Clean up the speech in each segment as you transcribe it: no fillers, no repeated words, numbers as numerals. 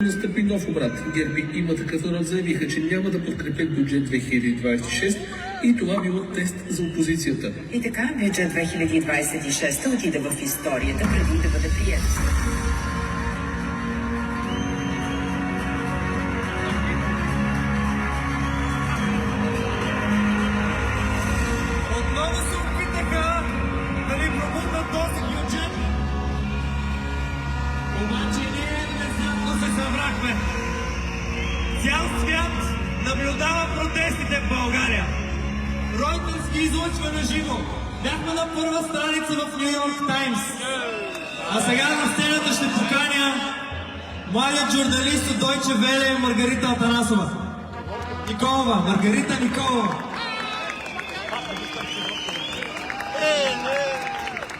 настъпи нов обрат. ГЕРБ и Има такъв народ заявиха, че няма да подкрепят бюджет 2026 и това било тест за опозицията. И така бюджет 2026 отида в историята преди да бъде прият. Отново се опитаха да ни пробутнат този бюджет, обаче ние внезапно се събрахме. Цял свят наблюдава протестите в България. Reuters ги излъчва на живо. Бяхме на първа страница в Нью Йорк Таймс. А сега на сцената ще поканя младият журналист от Deutsche Welle Маргарита Атанасова. Маргарита Николова.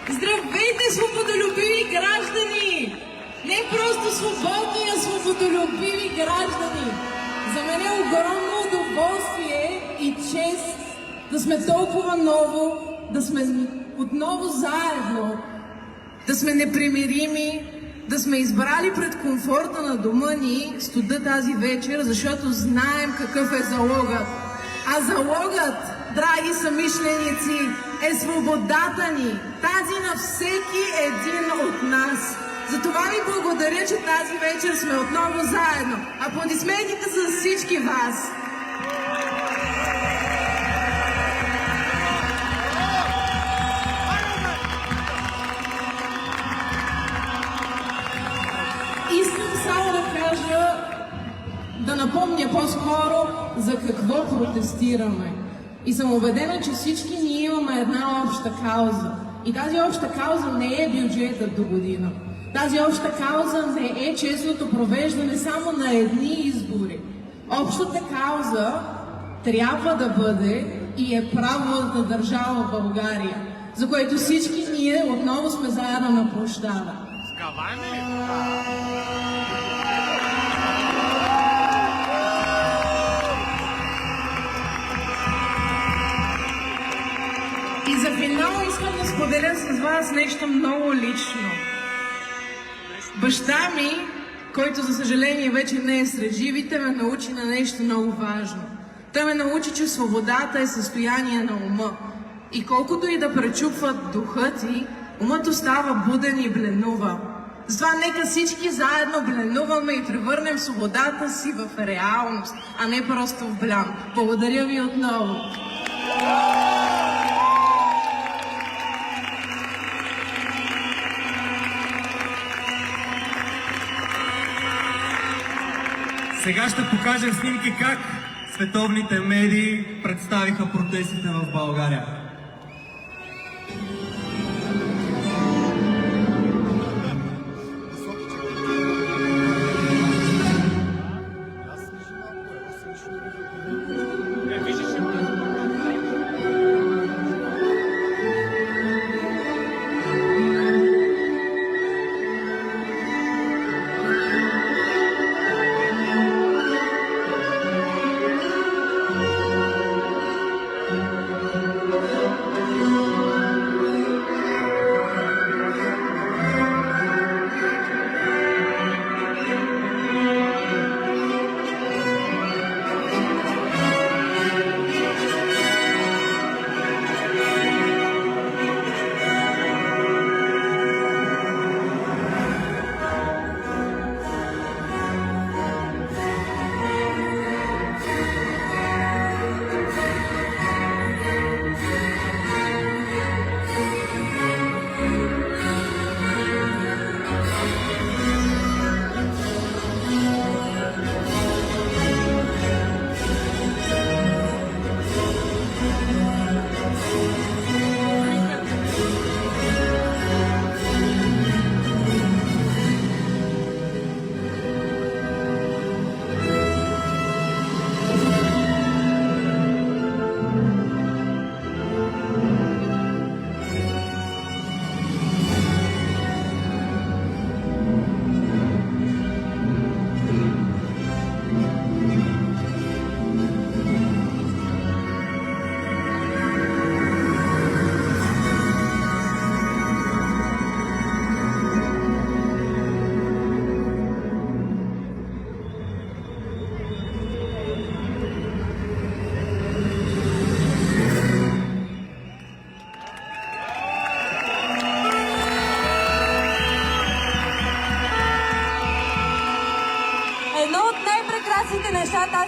Здравейте, свободолюбиви граждани! Не просто свободни, а свободолюбиви граждани! За мен е огромно удоволствие и чест да сме толкова ново, да сме отново заедно, да сме непримирими, да сме избрали пред комфорта на дома ни студа тази вечер, защото знаем какъв е залогът. А залогът, драги съмишленици, е свободата ни, тази на всеки един от нас. Затова ви благодаря, че тази вечер сме отново заедно. Аплодисментите са за всички вас. Искам само да кажа, да напомня по-скоро за какво протестираме. И съм убедена, че всички ние имаме една обща кауза. И тази обща кауза не е бюджетът до година. Тази обща кауза не е честното провеждане само на едни избори. Общата кауза трябва да бъде и е правовата държава в България, за което всички ние отново сме заедно на площада. И за финал искам да споделя с вас нещо много лично. Баща ми, който за съжаление вече не е сред живите, ме научи на нещо много важно. Той ме научи, че свободата е състояние на ума. И колкото и да пречупват духа ти, умът остава буден и бленува. Затова нека всички заедно бленуваме и превърнем свободата си в реалност, а не просто в блям. Благодаря ви отново. Сега ще покажем снимки как световните медии представиха протестите в България.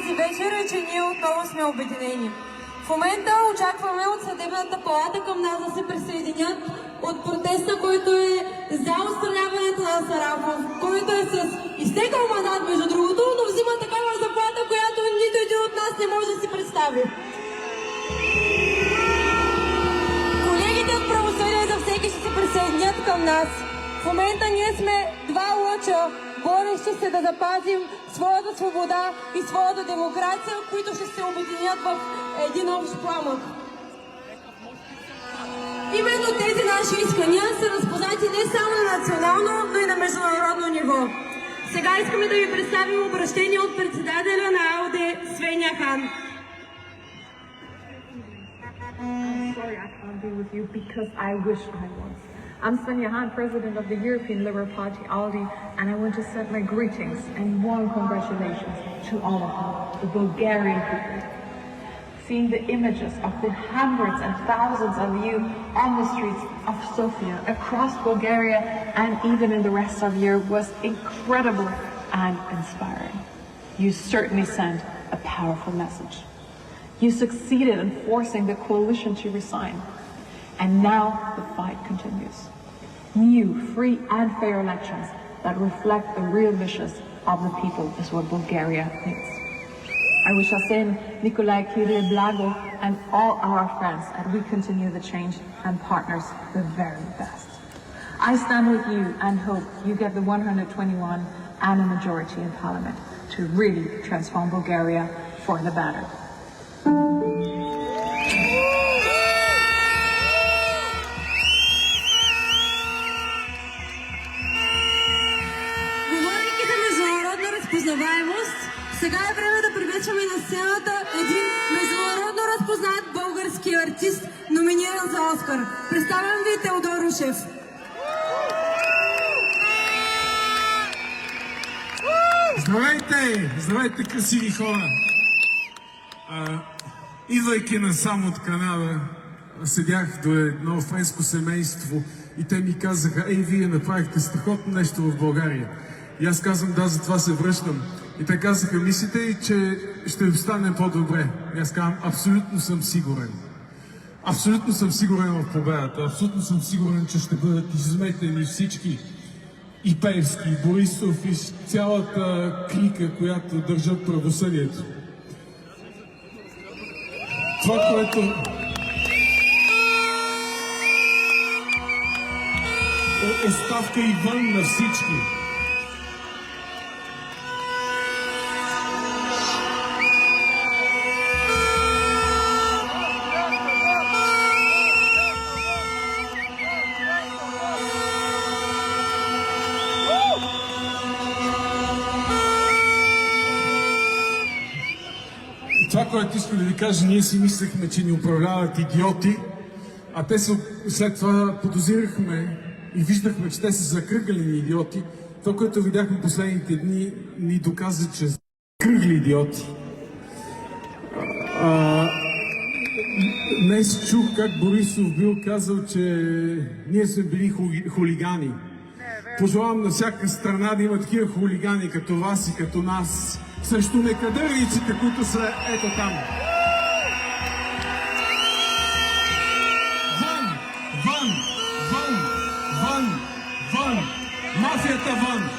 тази вечер е, че ние отново сме обединени. В момента очакваме от съдебната палата към нас да се присъединят от протеста, който е за отстраняването на Сарафов, който е с изтекал мандат, между другото, но взима такава заплата, която нито един от нас не може да си представи. Колегите от правосъдие за всеки ще се присъединят към нас. В момента ние сме два лъча, борещи се да запазим своята свобода и своята демокрация, които ще се обединят в един общ пламък. Именно тези наши искания са разпознати не само на национално, но и на международно ниво. Сега искаме да ви представим обращение от председателя на АЛДЕ Свеня Хан. Sorry, I can't be with you because I wish I was. I'm Svenja Han, President of the European Liberal Party, ALDE, and I want to send my greetings and warm congratulations to all of you, the Bulgarian people. Seeing the images of the hundreds and thousands of you on the streets of Sofia, across Bulgaria, and even in the rest of Europe was incredible and inspiring. You certainly sent a powerful message. You succeeded in forcing the coalition to resign. And now the fight continues. New, free and fair elections that reflect the real wishes of the people is what Bulgaria needs. I wish Asen, Nikolai Kyrill-Blago and all our friends as we continue the change and partners the very best. I stand with you and hope you get the 121 and a majority in parliament to really transform Bulgaria for the better. Сега е време да приветстваме на сцената един международно разпознат български артист, номиниран за Оскар. Представям ви Теодор Ушев. Здравейте! Здравейте, красиви хора! Идвайки насам от Канада, седях до едно френско семейство и те ми казаха: ей, вие направихте страхотно нещо в България. И аз казвам: да, затова се връщам. И те казаха: мислите ли, че ще стане по-добре? И аз казвам: абсолютно съм сигурен. Абсолютно съм сигурен в победата. Абсолютно съм сигурен, че ще бъдат изметени всички и Пеевски, и Борисов, и цялата клика, която държат правосъдието. Това, което оставка и вън на всички. Това, което искам да ви кажа, ние си мислехме, че ни управляват идиоти, а те са, след това подозирахме и виждахме, че те са закръглени идиоти. Това, което видяхме последните дни, ни доказа, че са кръгли идиоти. Днес чух как Борисов бил казал, че ние сме били хулигани. Пожелавам на всяка страна да има такива хулигани като вас и като нас, срещу некадърниците, които са ето там. Вън! Вън! Вън! Вън! Вън! Мафията вън!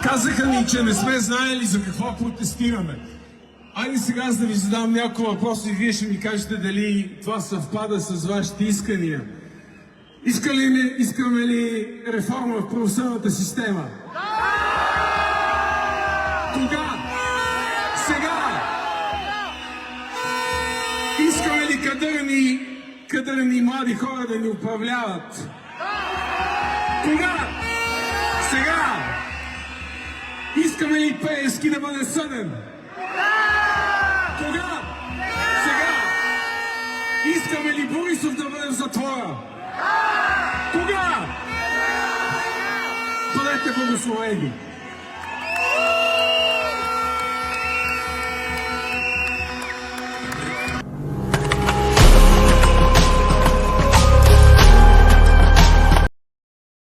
Казаха ни, че не сме знаели за какво протестираме. Айде сега аз да ви задам няколко въпроса и вие ще ми кажете дали това съвпада с вашите искания. Искаме ли реформа в правосъдната система? Кога? Сега? Искаме ли кадърни млади хора да ни управляват? Кога? Сега! Искаме ли Пеевски да бъде съден? Кога? Сега! Искаме ли Борисов Борисов да бъде в затвора? Кога? Бъдете благословени!